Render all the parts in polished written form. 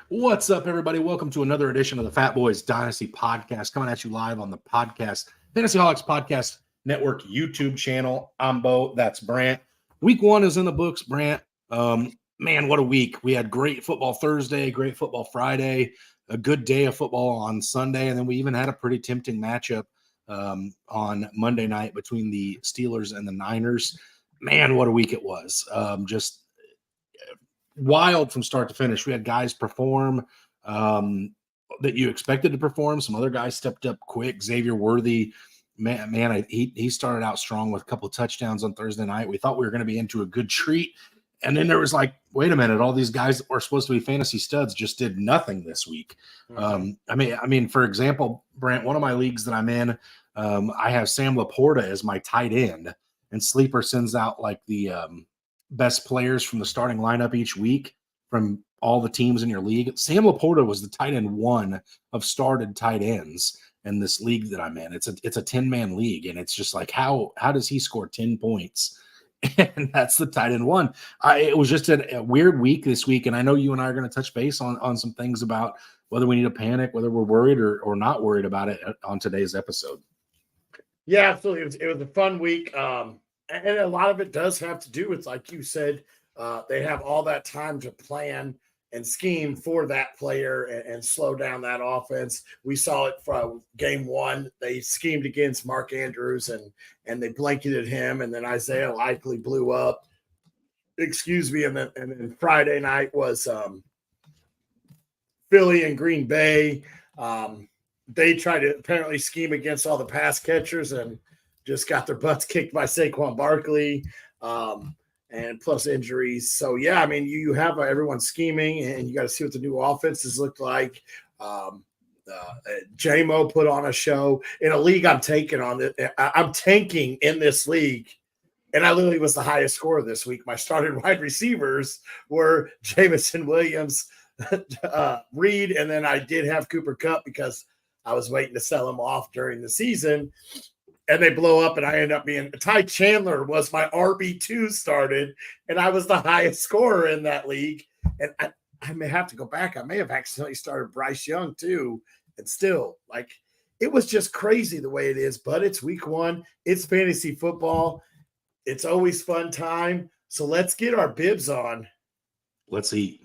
What's up, everybody? Welcome to another edition of the Fatboyz Dynasty Podcast, coming at you live on the Fantasy Holics Podcast Network YouTube channel. I'm Bo. That's Brant. Week 1 is in the books, Brant. Man, what a week. We had great football Thursday, great football Friday, a good day of football on Sunday, and then we even had a pretty tempting matchup on Monday night between the Steelers and the Niners. Man, what a week it was. Just wild from start to finish. We had guys perform that you expected to perform. Some other guys stepped up quick. Xavier Worthy, he started out strong with a couple of touchdowns on Thursday night. We thought we were going to be into a good treat. And then there was like, wait a minute, all these guys that were supposed to be fantasy studs just did nothing this week. I mean, for example, Brant, one of my leagues that I'm in, I have Sam Laporta as my tight end, and Sleeper sends out like the best players from the starting lineup each week from all the teams in your league. Sam Laporta was the tight end 1 of started tight ends in this league that I'm in. It's a 10-man league, and it's just like, how does he score 10 points? And that's the tight end 1. It was just a weird week this week, and I know you and I are going to touch base on some things about whether we need to panic, whether we're worried or not worried about it on today's episode. Yeah, absolutely. It was a fun week. And a lot of it does have to do with, like you said, they have all that time to plan and scheme for that player and slow down that offense. We saw it from game 1. They schemed against Mark Andrews and they blanketed him, and then Isaiah Likely blew up. Excuse me. And then Friday night was Philly and Green Bay. They tried to apparently scheme against all the pass catchers and just got their butts kicked by Saquon Barkley, and plus injuries. So, yeah, I mean, you have everyone scheming, and you got to see what the new offenses look like. J-Mo put on a show. In a league I'm tanking in this league, and I literally was the highest scorer this week. My starting wide receivers were Jameson Williams, Reed, and then I did have Cooper Kupp because I was waiting to sell him off during the season. And they blow up, and I end up being Ty Chandler was my RB2 started, and I was the highest scorer in that league. And I may have to go back. I may have accidentally started Bryce Young too. And still, like, it was just crazy the way it is. But it's week 1. It's fantasy football. It's always fun time. So let's get our bibs on. Let's eat.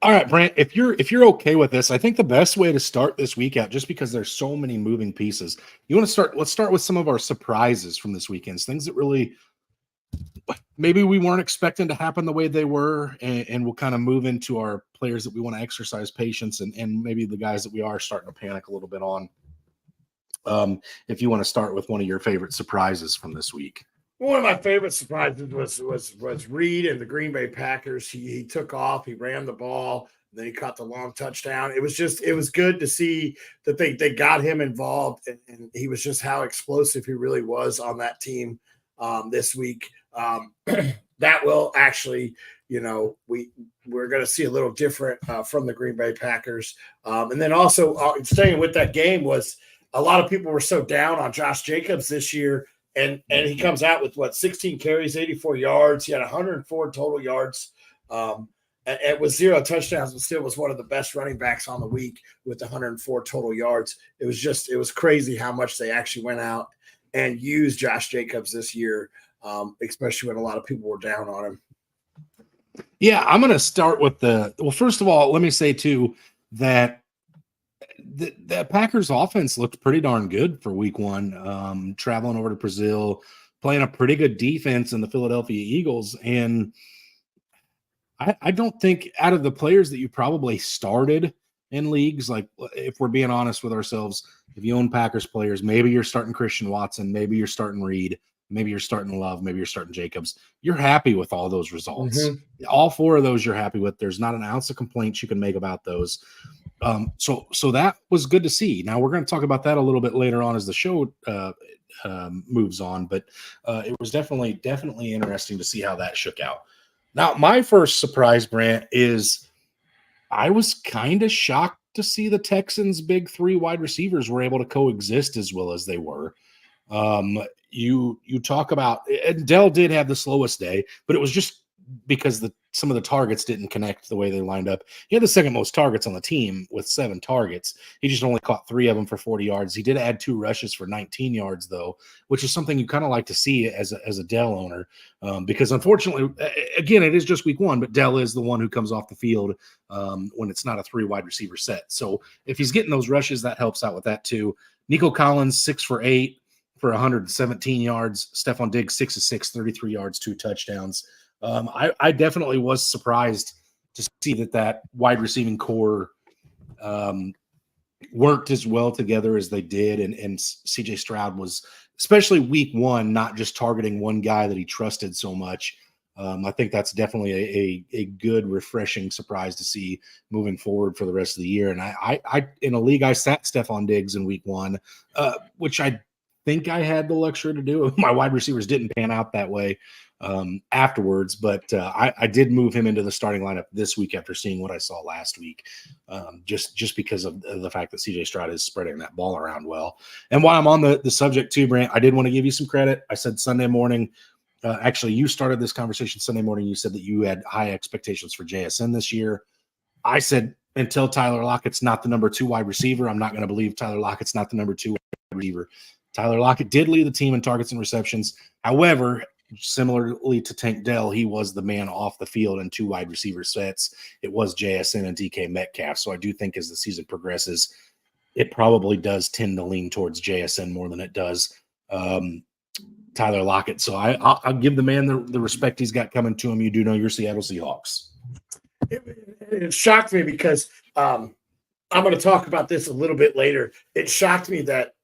All right, Brant, if you're okay with this, I think the best way to start this week out, just because there's so many moving pieces, let's start with some of our surprises from this weekend, things that really maybe we weren't expecting to happen the way they were, and we'll kind of move into our players that we want to exercise patience and maybe the guys that we are starting to panic a little bit on. If you want to start with one of your favorite surprises from this week. One of my favorite surprises was Reed and the Green Bay Packers. He took off, he ran the ball, and then he caught the long touchdown. It was good to see that they got him involved, and he was just how explosive he really was on that team this week. That will actually, we're going to see a little different from the Green Bay Packers. And then also staying with that game was a lot of people were so down on Josh Jacobs this year. And he comes out with 16 carries, 84 yards. He had 104 total yards. It was 0 touchdowns, but still was one of the best running backs on the week with 104 total yards. It was crazy how much they actually went out and used Josh Jacobs this year, especially when a lot of people were down on him. Yeah, I'm going to start with first of all, let me say too that the Packers offense looked pretty darn good for week one, traveling over to Brazil, playing a pretty good defense in the Philadelphia Eagles. And I don't think out of the players that you probably started in leagues, like if we're being honest with ourselves, if you own Packers players, maybe you're starting Christian Watson, maybe you're starting Reed, maybe you're starting Love, maybe you're starting Jacobs. You're happy with all those results. All four of those you're happy with. There's not an ounce of complaints you can make about those. So that was good to see. Now we're going to talk about that a little bit later on as the show moves on, but it was definitely interesting to see how that shook out. Now, my first surprise, Brant, is I was kind of shocked to see the Texans' big three wide receivers were able to coexist as well as they were. You talk about, and Dell did have the slowest day, but it was just because some of the targets didn't connect the way they lined up. He had the second most targets on the team with 7 targets. He just only caught 3 of them for 40 yards. He did add 2 rushes for 19 yards, though, which is something you kind of like to see as a Dell owner, because unfortunately, again, it is just week one, but Dell is the one who comes off the field when it's not a 3 wide receiver set. So if he's getting those rushes, that helps out with that too. Nico Collins, 6 for 8 for 117 yards. Stephon Diggs, 6 of 6, 33 yards, 2 touchdowns. I definitely was surprised to see that wide receiving core worked as well together as they did. And CJ Stroud was, especially week one, not just targeting one guy that he trusted so much. I think that's definitely a good, refreshing surprise to see moving forward for the rest of the year. And I in a league, I sat Stephon Diggs in week one, which I think I had the luxury to do. My wide receivers didn't pan out that way afterwards, but I did move him into the starting lineup this week after seeing what I saw last week, just because of the fact that CJ Stroud is spreading that ball around well. And while I'm on the subject too, Brant, I did want to give you some credit. I said Sunday morning, actually, you started this conversation Sunday morning. You said that you had high expectations for JSN this year. I said, until Tyler Lockett's not the number 2 wide receiver, I'm not going to believe Tyler Lockett's not the number 2 wide receiver. Tyler Lockett did lead the team in targets and receptions. However, similarly to Tank Dell, he was the man off the field in 2 wide receiver sets. It was JSN and DK Metcalf. So I do think as the season progresses, it probably does tend to lean towards JSN more than it does Tyler Lockett. So I'll give the man the respect he's got coming to him. You do know your Seattle Seahawks. It shocked me because I'm going to talk about this a little bit later. It shocked me that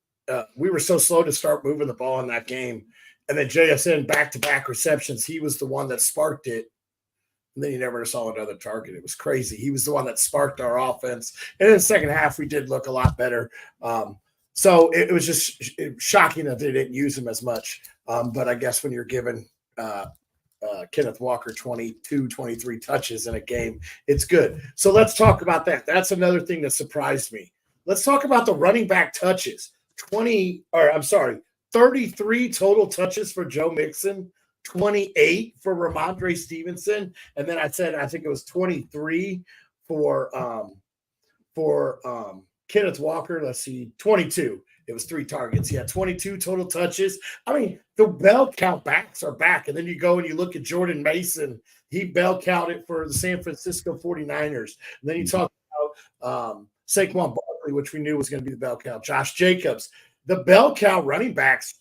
we were so slow to start moving the ball in that game. And then JSN back-to-back receptions, he was the one that sparked it. And then you never saw another target. It was crazy. He was the one that sparked our offense. And in the second half, we did look a lot better. So it was just shocking that they didn't use him as much. But I guess when you're given Kenneth Walker 22, 23 touches in a game, it's good. So let's talk about that. That's another thing that surprised me. Let's talk about the running back touches. 33 total touches for Joe Mixon, 28 for Ramondre Stevenson, and then I think it was 23 for Kenneth Walker. Let's see, 22. It was 3 targets. He had 22 total touches. I mean, the bell count backs are back. And then you go and you look at Jordan Mason. He bell counted for the San Francisco 49ers. And then you talk about Saquon Barkley, which we knew was going to be the bell count. Josh Jacobs. The bell count running backs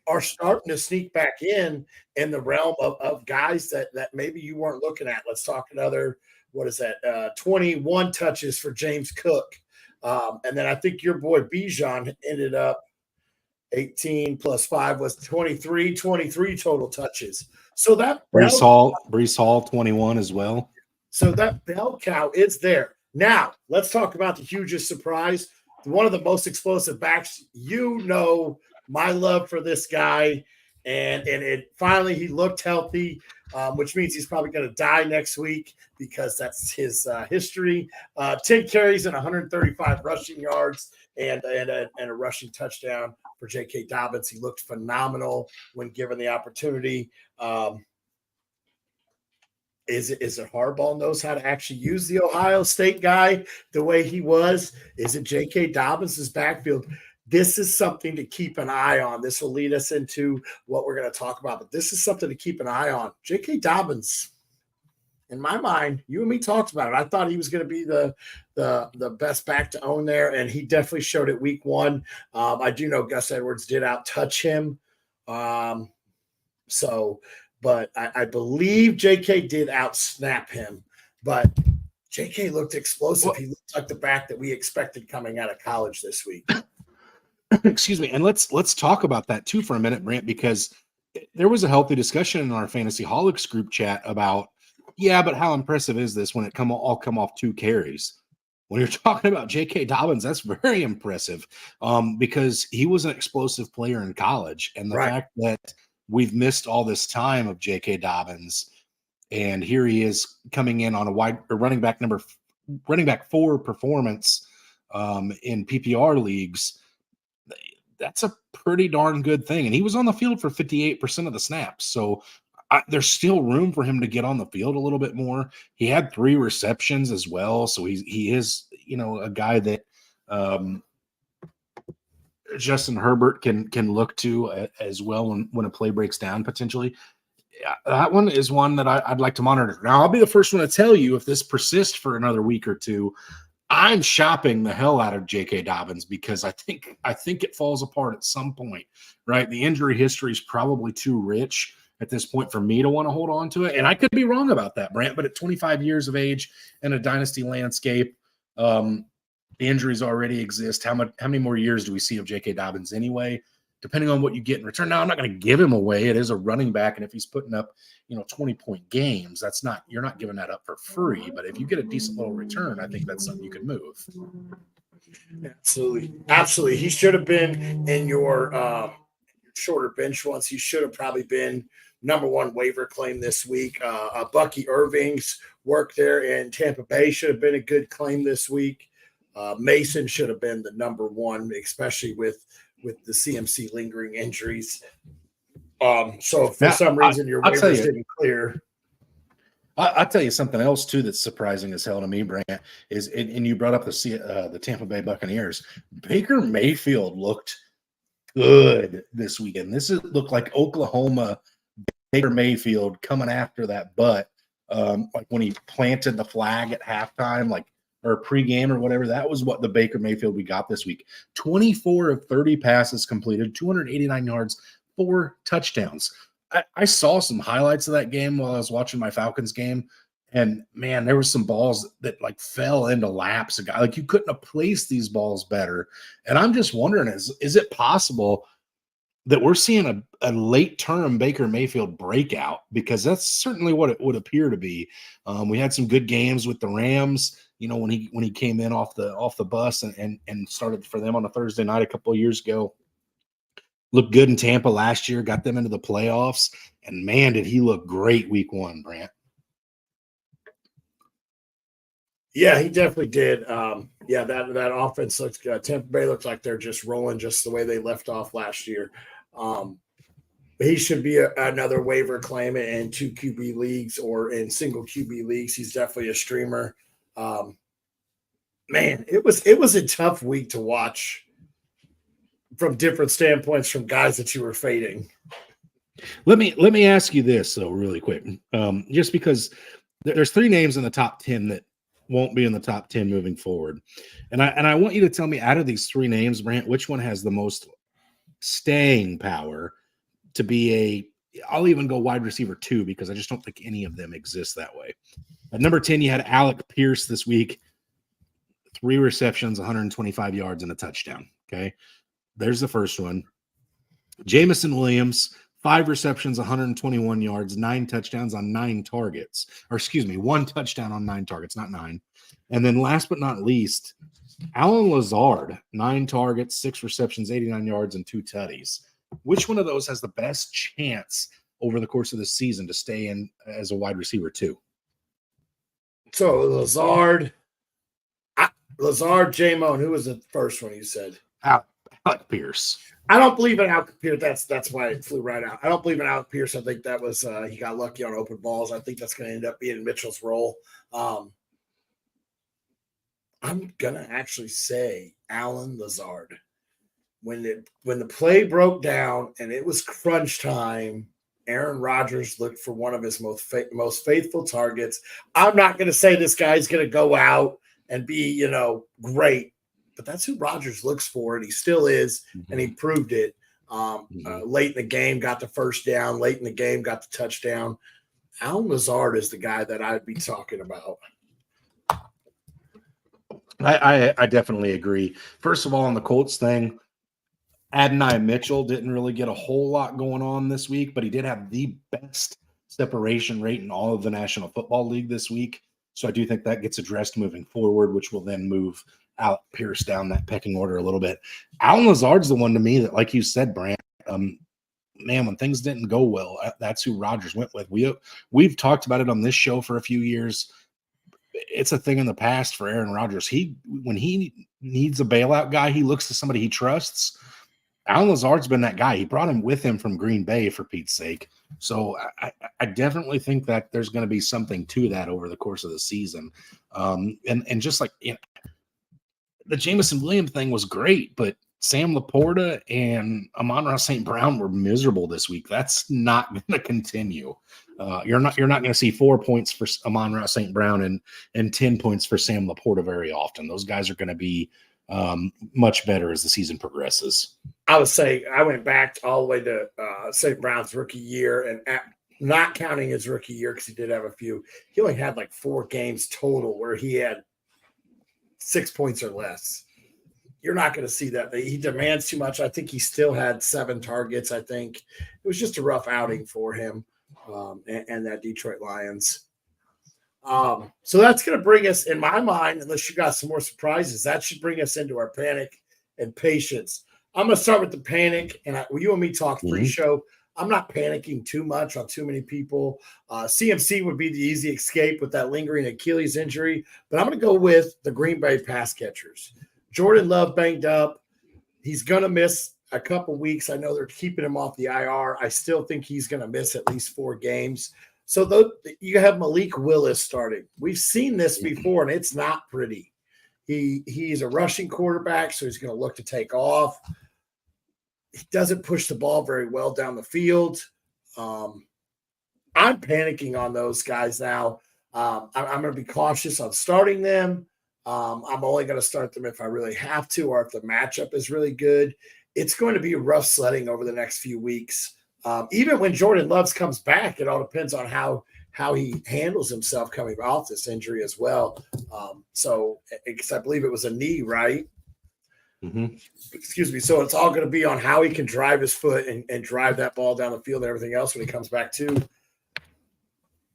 are starting to sneak back in the realm of guys that maybe you weren't looking at. Let's talk another, 21 touches for James Cook. And then I think your boy Bijan ended up 18 plus 5 was 23 total touches. So that Brees Hall 21 as well. So that bell cow is there. Now let's talk about the hugest surprise. One of the most explosive backs. You know my love for this guy, and it finally he looked healthy, which means he's probably going to die next week because that's his history. 10 carries and 135 rushing yards and a rushing touchdown for J.K. Dobbins. He looked phenomenal when given the opportunity. Is it Harbaugh knows how to actually use the Ohio State guy the way he was? Is it J.K. Dobbins' backfield? This is something to keep an eye on. This will lead us into what we're going to talk about, but this is something to keep an eye on. J.K. Dobbins in my mind, you and me talked about it. I thought he was going to be the best back to own there, and he definitely showed it week one. I do know Gus Edwards did out touch him. But I believe JK did out snap him, but JK looked explosive. Well, he looked like the back that we expected coming out of college this week. Excuse me. And let's talk about that too for a minute, Brant, because there was a healthy discussion in our Fantasy Holics group chat about, yeah, but how impressive is this when it all come off 2 carries? When you're talking about J.K. Dobbins, that's very impressive because he was an explosive player in college. And the fact that we've missed all this time of J.K. Dobbins, and here he is coming in on a running back 4 performance in PPR leagues. That's a pretty darn good thing. And he was on the field for 58% of the snaps. So there's still room for him to get on the field a little bit more. He had 3 receptions as well. So he is, a guy that Justin Herbert can look to as well when a play breaks down potentially. Yeah, that one is one that I'd like to monitor. Now, I'll be the first one to tell you if this persists for another week or two, I'm shopping the hell out of J.K. Dobbins because I think it falls apart at some point, right? The injury history is probably too rich at this point for me to want to hold on to it. And I could be wrong about that, Brant, but at 25 years of age in a dynasty landscape, the injuries already exist. How many more years do we see of J.K. Dobbins anyway? Depending on what you get in return. Now, I'm not going to give him away. It is a running back, and if he's putting up, 20-point games, you're not giving that up for free. But if you get a decent little return, I think that's something you could move. Absolutely. He should have been in your shorter bench ones. He should have probably been number 1 waiver claim this week. Bucky Irving's work there in Tampa Bay should have been a good claim this week. Mason should have been the number 1, especially with the CMC lingering injuries. So if for some reason your waivers didn't clear. I'll tell you something else too that's surprising as hell to me, Brant, is and you brought up the Tampa Bay Buccaneers. Baker Mayfield looked good this weekend. Looked like Oklahoma Baker Mayfield coming after that butt, like when he planted the flag at halftime, or pregame or whatever. That was what the Baker Mayfield we got this week. 24 of 30 passes completed, 289 yards, 4 touchdowns. I saw some highlights of that game while I was watching my Falcons game, and man, there was some balls that fell into laps. A guy you couldn't have placed these balls better. And I'm just wondering, is it possible that we're seeing a late term Baker Mayfield breakout? Because that's certainly what it would appear to be. We had some good games with the Rams, when he came in off the bus and started for them on a Thursday night a couple of years ago. Looked good in Tampa last year, got them into the playoffs, and man, did he look great week 1, Brant. Yeah, he definitely did. That offense looks good. Tampa Bay looks like they're just rolling just the way they left off last year. He should be another waiver claim in 2 QB leagues or in single QB leagues. He's definitely a streamer. Man, it was a tough week to watch from different standpoints from guys that you were fading. Let me ask you this though, really quick, just because there's 3 names in the top 10 that won't be in the top 10 moving forward, and I want you to tell me, out of these 3 names, Brant, which one has the most staying power to be I'll even go wide receiver 2 because I just don't think any of them exist that way. At number 10, you had Alec Pierce this week, 3 receptions, 125 yards, and a touchdown. Okay. There's the first one. Jamison Williams, 5 receptions, 121 yards, 9 touchdowns on 9 targets. Or excuse me, 1 touchdown on 9 targets, not 9. And then last but not least, Alan Lazard, 9 targets, 6 receptions, 89 yards, and 2 tutties. Which one of those has the best chance over the course of the season to stay in as a wide receiver 2? So Lazard, J-Mo, who was the first one you said? Alec Pierce. I don't believe in Alec Pierce. That's why it flew right out. I don't believe in Alec Pierce. I think that was he got lucky on open balls. I think that's going to end up being Mitchell's role. I'm gonna actually say Alan Lazard. When the play broke down and it was crunch time Aaron Rodgers looked for one of his most faithful targets. I'm not going to say this guy's going to go out and be, great, but that's who Rodgers looks for, and he still is, and he proved it. Late in the game, got the first down. Late in the game, got the touchdown. Allen Lazard is the guy that I'd be talking about. I definitely agree. First of all, on the Colts thing, Adonai Mitchell didn't really get a whole lot going on this week, but he did have the best separation rate in all of the National Football League this week. So I do think that gets addressed moving forward, which will then move Alec Pierce down that pecking order a little bit. Allen Lazard's the one to me that, like you said, Brant, man, when things didn't go well, that's who Rodgers went with. We've talked about it on this show for a few years. It's a thing in the past for Aaron Rodgers. When he needs a bailout guy, he looks to somebody he trusts. Allen Lazard's been that guy. He brought him with him from Green Bay, for Pete's sake. So I definitely think that there's going to be something to that over the course of the season. And just like the Jameson Williams thing was great, but Sam Laporta and Amon-Ra St. Brown were miserable this week. That's not going to continue. You're not going to see 4 points for Amon-Ra St. Brown and 10 points for Sam Laporta very often. Those guys are going to be much better as the season progresses. I would say I went back all the way to St. Brown's rookie year, and not counting his rookie year because he did have a few. He only had like 4 games total where he had 6 points or less. You're not going to see that. He demands too much. I think he still had 7 targets. I think it was just a rough outing for him and that Detroit Lions. So that's going to bring us, in my mind, unless you got some more surprises, that should bring us into our panic and patience. I'm going to start with the panic, and you and me talk pre-show. I'm not panicking too much on too many people. CMC would be the easy escape with that lingering Achilles injury, but I'm going to go with the Green Bay pass catchers. Jordan Love banged up. He's going to miss a couple weeks. I know they're keeping him off the IR. I still think he's going to miss at least 4 games. So you have Malik Willis starting. We've seen this before, and it's not pretty. He's a rushing quarterback, so he's going to look to take off. He doesn't push the ball very well down the field. I'm panicking on those guys now. I'm going to be cautious on starting them. I'm only going to start them if I really have to or if the matchup is really good. It's going to be rough sledding over the next few weeks. Even when Jordan Love comes back, it all depends on how he handles himself coming off this injury as well. Because I believe it was a knee, right? Mm-hmm. Excuse me. So it's all going to be on how he can drive his foot and drive that ball down the field and everything else when he comes back too.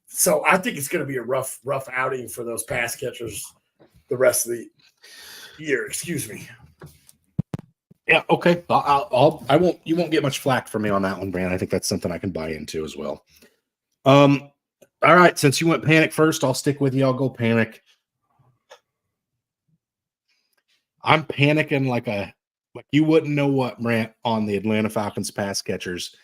So I think it's going to be a rough outing for those pass catchers the rest of the year. Excuse me. Yeah, okay. You won't get much flack from me on that one, Brand. I think that's something I can buy into as well. All right, since you went panic first, I'll stick with you. I'll go panic. I'm panicking like you wouldn't know what, Brant, on the Atlanta Falcons pass catchers,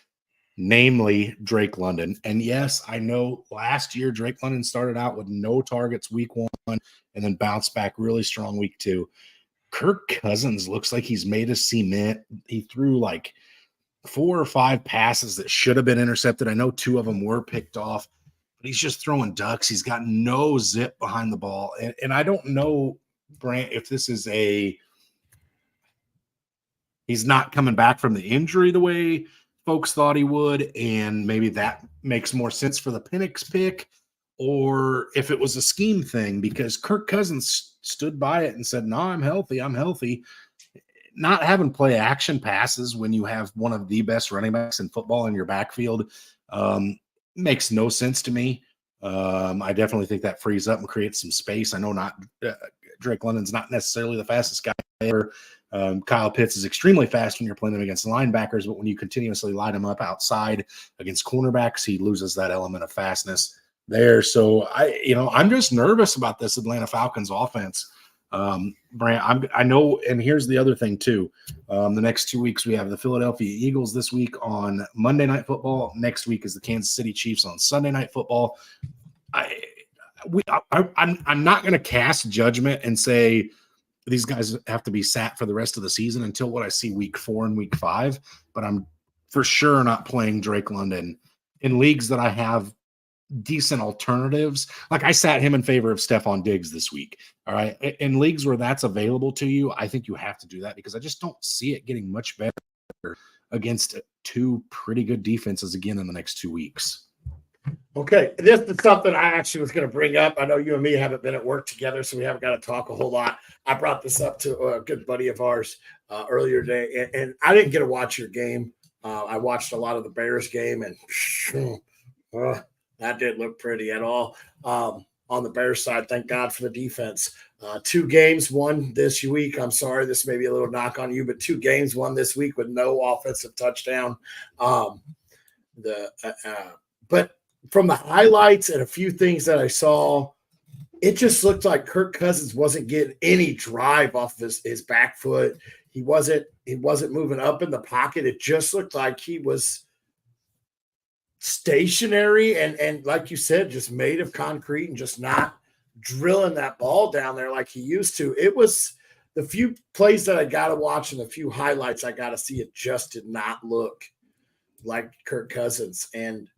namely Drake London. And yes, I know last year Drake London started out with no targets week 1 and then bounced back really strong week 2. Kirk Cousins looks like he's made of cement. He threw like 4 or 5 passes that should have been intercepted. I know 2 of them were picked off, but he's just throwing ducks. He's got no zip behind the ball. And I don't know, Brant, if this is he's not coming back from the injury the way folks thought he would, and maybe that makes more sense for the Penix pick, or if it was a scheme thing, because Kirk Cousins stood by it and said, no, I'm healthy. Not having play action passes when you have one of the best running backs in football in your backfield makes no sense to me. I definitely think that frees up and creates some space. I know Drake London's not necessarily the fastest guy ever. Kyle Pitts is extremely fast when you're playing him against linebackers, but when you continuously line him up outside against cornerbacks, he loses that element of fastness there. So I'm just nervous about this Atlanta Falcons offense. Brant, I know, and here's the other thing too. The next 2 weeks we have the Philadelphia Eagles this week on Monday Night Football. Next week is the Kansas City Chiefs on Sunday Night Football. I'm not going to cast judgment and say these guys have to be sat for the rest of the season until what I see week 4 and week 5, but I'm for sure not playing Drake London in leagues that I have decent alternatives, like I sat him in favor of Stephon Diggs this week. All right. In leagues where that's available to you, I think you have to do that because I just don't see it getting much better against two pretty good defenses again in the next 2 weeks. Okay, this is something I actually was going to bring up. I know you and me haven't been at work together, so we haven't got to talk a whole lot. I brought this up to a good buddy of ours earlier today, and I didn't get to watch your game. I watched a lot of the Bears game, and that didn't look pretty at all. On the Bears side, thank God for the defense. 2 games won this week. I'm sorry, this may be a little knock on you, but 2 games won this week with no offensive touchdown. But from the highlights and a few things that I saw, it just looked like Kirk Cousins wasn't getting any drive off of his back foot. He wasn't moving up in the pocket. It just looked like he was stationary and like you said, just made of concrete and just not drilling that ball down there like he used to. It was the few plays that I got to watch and the few highlights I got to see, it just did not look like Kirk Cousins. And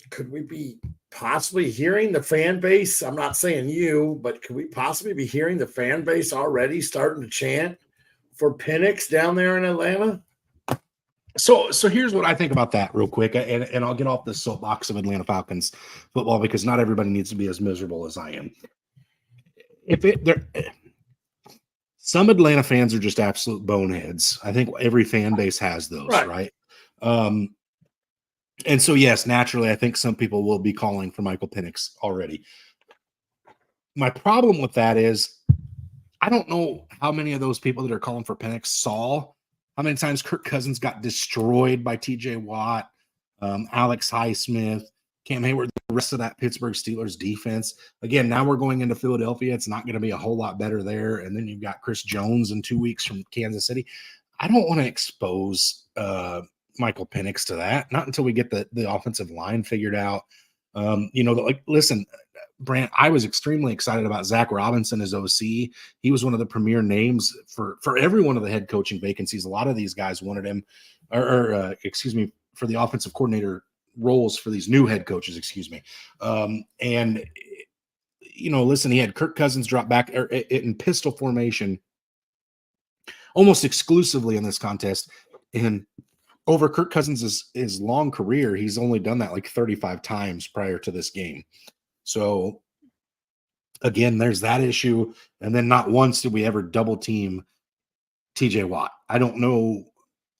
could we be possibly hearing the fan base? I'm not saying you, but could we possibly be hearing the fan base already starting to chant for Penix down there in Atlanta? So here's what I think about that real quick, and I'll get off this soapbox of Atlanta Falcons football because not everybody needs to be as miserable as I am. Some Atlanta fans are just absolute boneheads. I think every fan base has those, right? And so, yes, naturally, I think some people will be calling for Michael Penix already. My problem with that is I don't know how many of those people that are calling for Penix saw how many times Kirk Cousins got destroyed by TJ Watt, Alex Highsmith, Cam Hayward, the rest of that Pittsburgh Steelers defense. Again, now we're going into Philadelphia. It's not going to be a whole lot better there. And then you've got Chris Jones in 2 weeks from Kansas City. I don't want to expose Michael Penix to that, not until we get the offensive line figured out. Listen, Brant, I was extremely excited about Zach Robinson as OC. He was one of the premier names for every one of the head coaching vacancies. A lot of these guys wanted him, for the offensive coordinator roles for these new head coaches, listen, he had Kirk Cousins drop back in pistol formation almost exclusively in this contest. And over Kirk Cousins' his long career, he's only done that like 35 times prior to this game. So, again, there's that issue. And then not once did we ever double team TJ Watt. I don't know,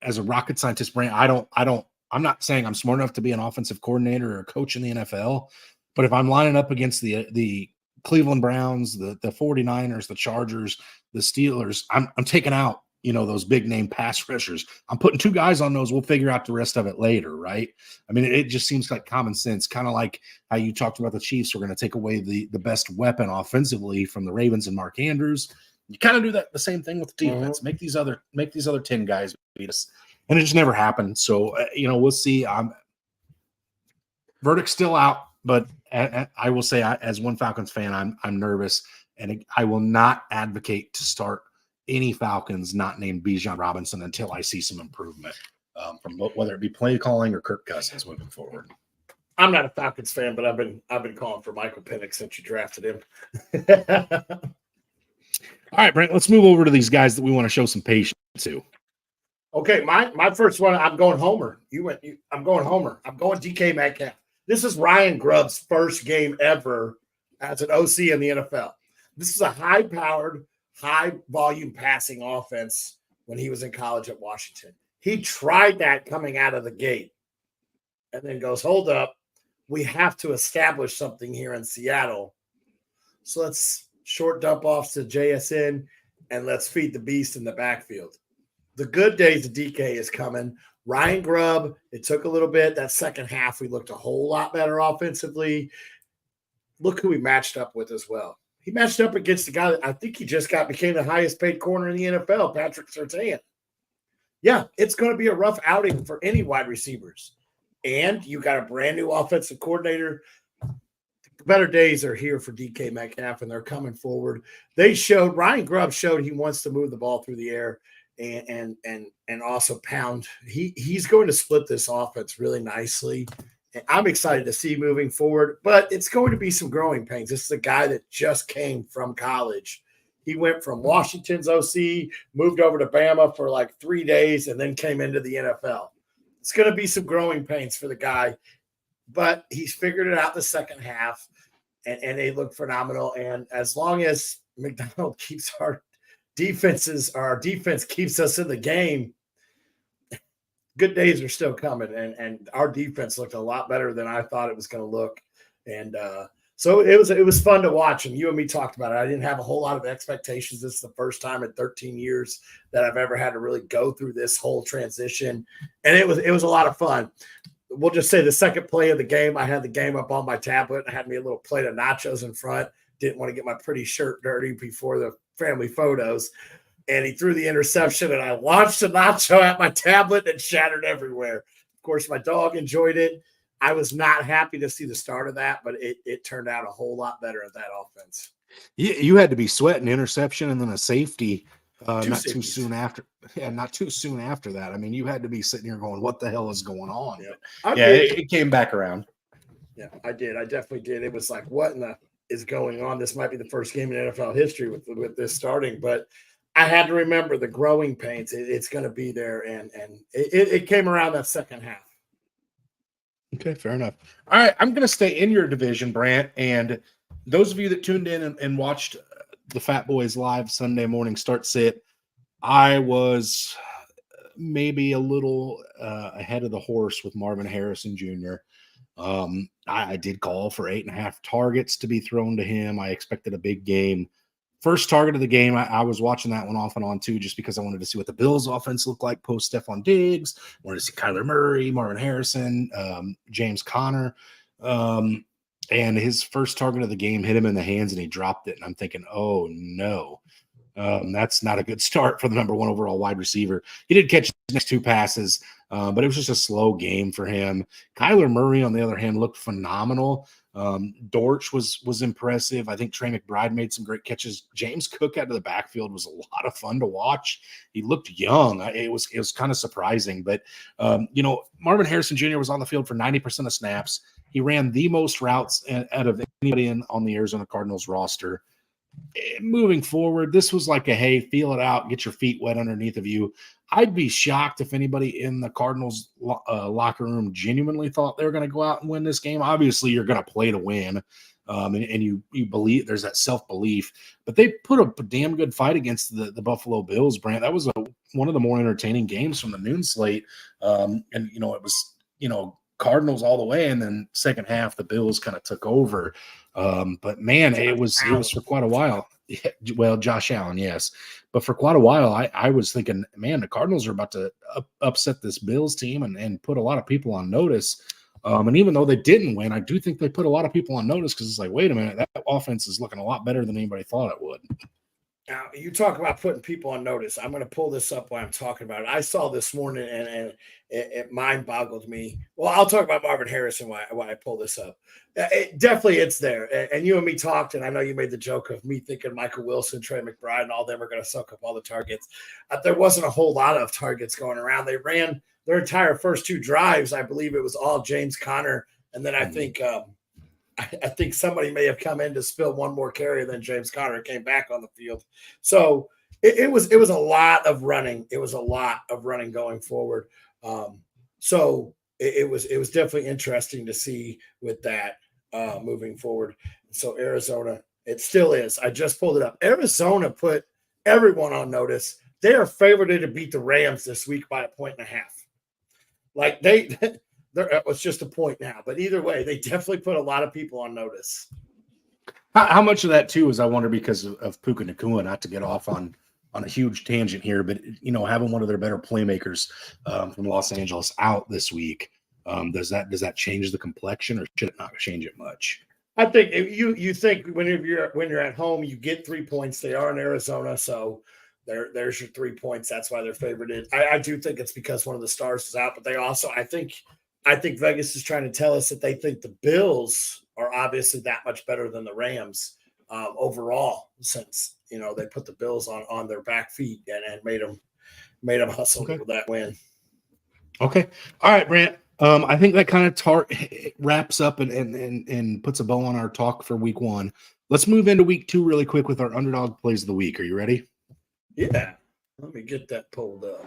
as a rocket scientist, Brand, I'm not saying I'm smart enough to be an offensive coordinator or a coach in the NFL, but if I'm lining up against the Cleveland Browns, the 49ers, the Chargers, the Steelers, I'm taking out, those big name pass rushers. I'm putting 2 guys on those. We'll figure out the rest of it later, right? I mean, it just seems like common sense, kind of like how you talked about the Chiefs are going to take away the best weapon offensively from the Ravens and Mark Andrews. You kind of do that the same thing with the defense. Make these other 10 guys beat us, and it just never happened. So we'll see. Verdict's still out, but I will say, as one Falcons fan, I'm nervous, and I will not advocate to start any Falcons not named Bijan Robinson until I see some improvement from whether it be play calling or Kirk Cousins moving forward. I'm not a Falcons fan, but I've been calling for Michael Penix since you drafted him. All right, Brent, let's move over to these guys that we want to show some patience to. Okay, my first one, I'm going Homer. I'm going Homer. I'm going DK Metcalf. This is Ryan Grubb's first game ever as an OC in the NFL. This is a high-powered, high-volume passing offense when he was in college at Washington. He tried that coming out of the gate and then goes, hold up, we have to establish something here in Seattle. So let's short dump offs to JSN and let's feed the beast in the backfield. The good days of DK is coming. Ryan Grubb, it took a little bit. That second half, we looked a whole lot better offensively. Look who we matched up with as well. He matched up against the guy that I think he just became the highest paid corner in the NFL, Patrick Surtain. Yeah, it's going to be a rough outing for any wide receivers. And you got a brand new offensive coordinator. The better days are here for DK Metcalf, and they're coming forward. Ryan Grubb showed he wants to move the ball through the air. and also Pound. He's going to split this offense really nicely. And I'm excited to see moving forward, but it's going to be some growing pains. This is a guy that just came from college. He went from Washington's OC, moved over to Bama for like 3 days, and then came into the NFL. It's going to be some growing pains for the guy, but he's figured it out the second half, and they look phenomenal. And as long as McDonald keeps our defense keeps us in the game, good days are still coming, and our defense looked a lot better than I thought it was going to look. And so it was fun to watch. And you and me talked about it. I didn't have a whole lot of expectations. This is the first time in 13 years that I've ever had to really go through this whole transition, and it was a lot of fun. We'll just say the second play of the game, I had the game up on my tablet. I had me a little plate of nachos in front. Didn't want to get my pretty shirt dirty before the family photos. And he threw the interception, and I launched a nacho at my tablet and shattered everywhere. Of course, my dog enjoyed it. I was not happy to see the start of that, but it turned out a whole lot better at that offense. You had to be sweating interception and then a safety not too soon after. Yeah, not too soon after that. I mean, you had to be sitting here going, what the hell is going on? Yeah, it came back around. Yeah, I did. I definitely did. It was like, what in the is going on? This might be the first game in NFL history with this starting, but I had to remember the growing pains. It's going to be there, and it came around that second half. Okay, fair enough. All right, I'm going to stay in your division, Brant, and those of you that tuned in and watched the Fatboyz live Sunday morning start sit, I was maybe a little ahead of the horse with Marvin Harrison Jr. I did call for 8.5 targets to be thrown to him. I expected a big game. First target of the game, I was watching that one off and on too, just because I wanted to see what the Bills offense looked like post Stephon Diggs. Wanted to see Kyler Murray, Marvin Harrison, James Conner. And his first target of the game hit him in the hands and he dropped it. And I'm thinking, oh no, that's not a good start for the number 1 overall wide receiver. He did catch the next 2 passes, but it was just a slow game for him. Kyler Murray, on the other hand, looked phenomenal. Dortch was impressive. I think Trey McBride made some great catches. James Cook out of the backfield was a lot of fun to watch. He looked young. It was kind of surprising, but Marvin Harrison Jr. was on the field for 90% of snaps. He ran the most routes out of anybody on the Arizona Cardinals roster. Moving forward, this was like a, hey, feel it out, get your feet wet underneath of you. I'd be shocked if anybody in the Cardinals locker room genuinely thought they were going to go out and win this game. Obviously, you're going to play to win, and you believe there's that self-belief. But they put up a damn good fight against the Buffalo Bills, Brant. That was one of the more entertaining games from the noon slate. It was, Cardinals all the way, and then second half, the Bills kind of took over. But man, it was for quite a while. Yeah, well, Josh Allen, yes. But for quite a while, I was thinking, man, the Cardinals are about to upset this Bills team and put a lot of people on notice. And even though they didn't win, I do think they put a lot of people on notice because it's like, wait a minute, that offense is looking a lot better than anybody thought it would. Now, you talk about putting people on notice. I'm going to pull this up while I'm talking about it. I saw this morning, and it mind boggled me. Well, I'll talk about Marvin Harrison while I pull this up. It's there. And you and me talked, and I know you made the joke of me thinking Michael Wilson, Trey McBride, and all them are going to suck up all the targets. There wasn't a whole lot of targets going around. They ran their entire first 2 drives. I believe it was all James Conner. And then I think somebody may have come in to spill one more carry, and then James Conner came back on the field. So it was a lot of running. It was a lot of running going forward. So it was definitely interesting to see with that moving forward. So Arizona, it still is. I just pulled it up. Arizona put everyone on notice. They are favored to beat the Rams this week by 1.5. Like it was just a point now, but either way, they definitely put a lot of people on notice. How much of that too is, I wonder, because of Puka Nacua, not to get off on a huge tangent here, but having one of their better playmakers from Los Angeles out this week, does that change the complexion, or should it not change it much? I think you think when you're at home, you get 3 points. They are in Arizona, so there's your 3 points. That's why they're favored. I do think it's because one of the stars is out, but they also, I think Vegas is trying to tell us that they think the Bills are obviously that much better than the Rams overall, since they put the Bills on their back feet and made them made them hustle Okay. with that win. Okay. All right, Brant. I think that kind of wraps up and puts a bow on our talk for week 1. Let's move into week 2 really quick with our underdog plays of the week. Are you ready? Yeah. Let me get that pulled up.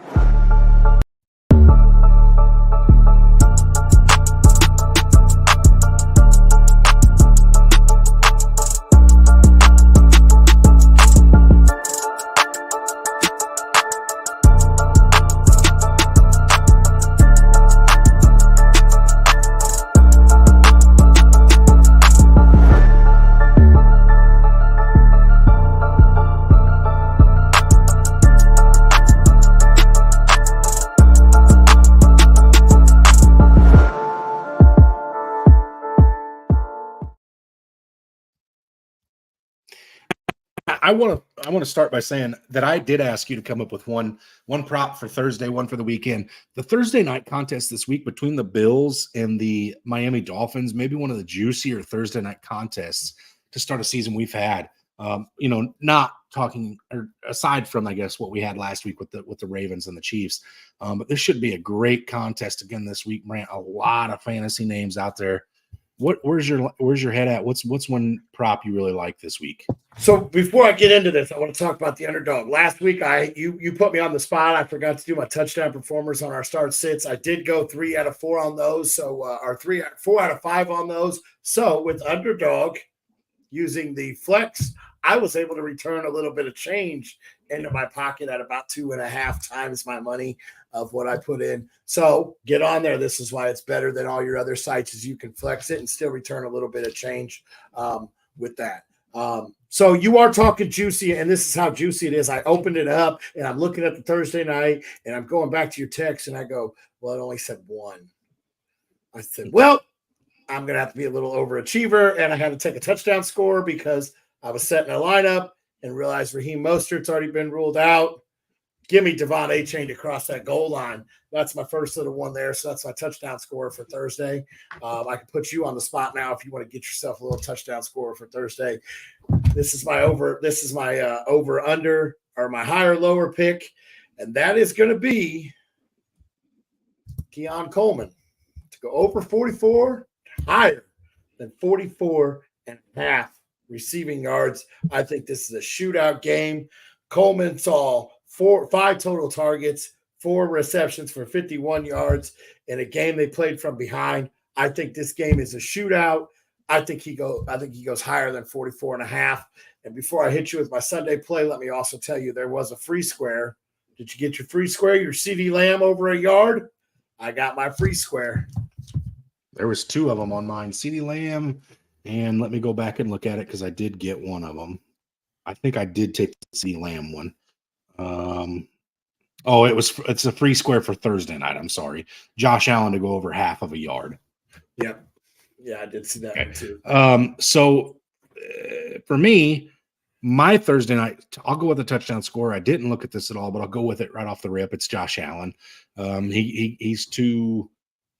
I want to start by saying that I did ask you to come up with one prop for Thursday, one for the weekend. The Thursday night contest this week between the Bills and the Miami Dolphins, maybe one of the juicier Thursday night contests to start a season we've had. Not talking or aside from, I guess, what we had last week with the Ravens and the Chiefs. But this should be a great contest again this week, Brant. A lot of fantasy names out there. Where's your head at? What's one prop you really like this week? So before I get into this, I want to talk about the underdog. Last week, you put me on the spot. I forgot to do my touchdown performers on our start sits. I did go 3 out of 4 on those, so or 4 out of 5 on those. So with underdog using the flex, I was able to return a little bit of change into my pocket at about 2.5 times my money of what I put in. So get on there. This is why it's better than all your other sites, is you can flex it and still return a little bit of change with that. So you are talking juicy, and this is how juicy it is. I opened it up and I'm looking at the Thursday night and I'm going back to your text and I go, well, it only said 1. I said, well, I'm going to have to be a little overachiever, and I had to take a touchdown score because I was setting a lineup and realized Raheem Mostert's already been ruled out. Give me Devon A-Chain to cross that goal line. That's my first little one there. So that's my touchdown score for Thursday. I can put you on the spot now if you want to get yourself a little touchdown score for Thursday. This is my over under, or my higher lower pick, and that is going to be Keon Coleman to go over 44, higher than 44.5 receiving yards. I think this is a shootout game. Coleman saw 5 total targets, 4 receptions for 51 yards in a game they played from behind. I think this game is a shootout. I think he goes higher than 44.5. And before I hit you with my Sunday play, let me also tell you there was a free square. Did you get your free square? Your CeeDee Lamb over a yard? I got my free square. There was 2 of them on mine. CeeDee Lamb, and let me go back and look at it because I did get one of them. I think I did take the CeeDee Lamb one. It's a free square for Thursday night. I'm sorry. Josh Allen to go over half of a yard. Yep. Yeah, I did see that one too. For me, my Thursday night, I'll go with a touchdown score. I didn't look at this at all, but I'll go with it right off the rip. It's Josh Allen. He's too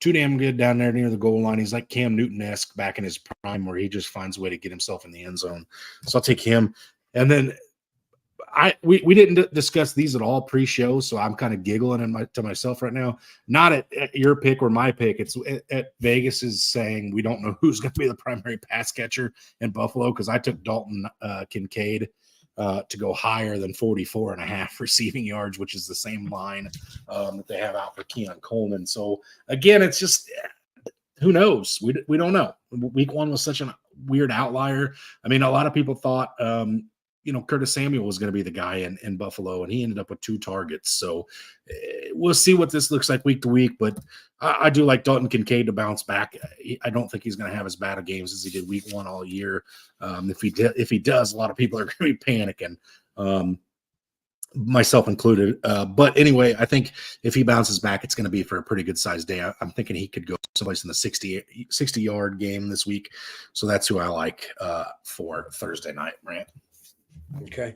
damn good down there near the goal line. He's like Cam Newton-esque back in his prime, where he just finds a way to get himself in the end zone. So I'll take him. And then we didn't discuss these at all pre-show, so I'm kind of giggling to myself right now. Not at your pick or my pick. It's at Vegas is saying we don't know who's going to be the primary pass catcher in Buffalo, because I took Dalton Kincaid to go higher than 44.5 receiving yards, which is the same line that they have out for Keon Coleman. So again, it's just who knows? We don't know. Week 1 was such a weird outlier. I mean, a lot of people thought Curtis Samuel was going to be the guy in Buffalo, and he ended up with 2 targets. So we'll see what this looks like week to week, but I do like Dalton Kincaid to bounce back. I don't think he's going to have as bad of games as he did week 1 all year. If he does, a lot of people are going to be panicking, myself included. But anyway, I think if he bounces back, it's going to be for a pretty good sized day. I'm thinking he could go someplace in the 60-yard game this week. So that's who I like for Thursday night, Brant. Okay,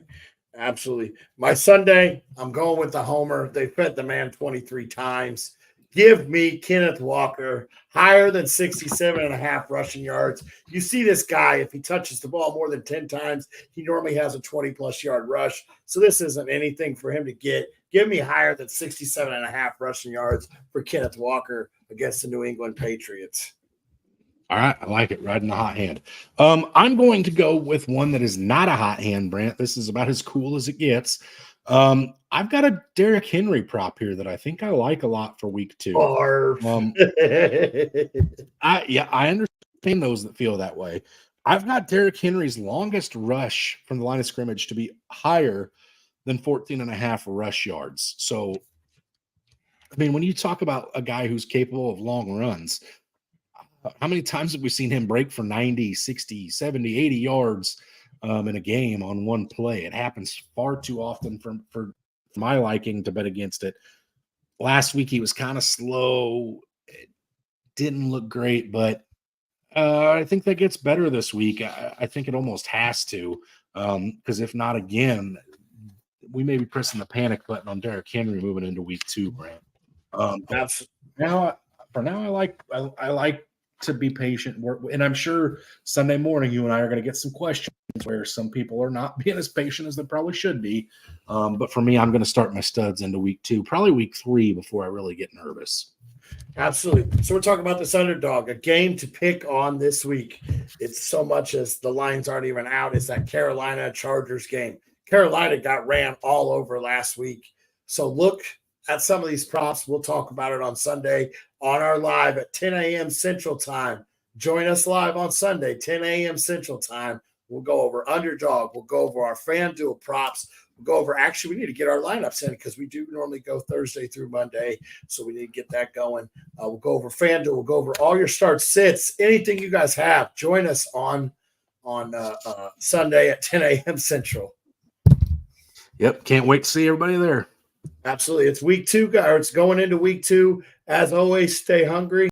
absolutely. My Sunday, I'm going with the homer. They fed the man 23 times. Give me Kenneth Walker higher than 67.5 rushing yards. You see this guy, if he touches the ball more than 10 times, he normally has a 20-plus yard rush. So this isn't anything for him to get. Give me higher than 67.5 rushing yards for Kenneth Walker against the New England Patriots. All right, I like it. Riding the hot hand. I'm going to go with one that is not a hot hand, Brant. This is about as cool as it gets. I've got a Derrick Henry prop here that I think I like a lot for week 2. I understand those that feel that way. I've got Derrick Henry's longest rush from the line of scrimmage to be higher than 14.5 rush yards. So, I mean, when you talk about a guy who's capable of long runs, how many times have we seen him break for 90, 60, 70, 80 yards in a game on one play? It happens far too often for my liking to bet against it. Last week, he was kind of slow. It didn't look great, but I think that gets better this week. I think it almost has to, because if not again, we may be pressing the panic button on Derrick Henry moving into week 2, Brant. Now, I like to be patient, and I'm sure Sunday morning you and I are going to get some questions where some people are not being as patient as they probably should be. But for me, I'm going to start my studs into week 2, probably week 3 before I really get nervous. Absolutely. So we're talking about this underdog, a game to pick on this week. It's so much as the lines aren't even out. It's that Carolina Chargers game. Carolina got ran all over last week. So look at some of these props. We'll talk about it on Sunday on our live at 10 a.m. Central Time. Join us live on Sunday, 10 a.m. Central Time. We'll go over underdog. We'll go over our FanDuel props. We'll go over, actually, we need to get our lineups in because we do normally go Thursday through Monday. So we need to get that going. We'll go over FanDuel. We'll go over all your start sits, anything you guys have. Join us on Sunday at 10 a.m. Central. Yep. Can't wait to see everybody there. Absolutely. It's week 2, guys. It's going into week 2. As always, stay hungry.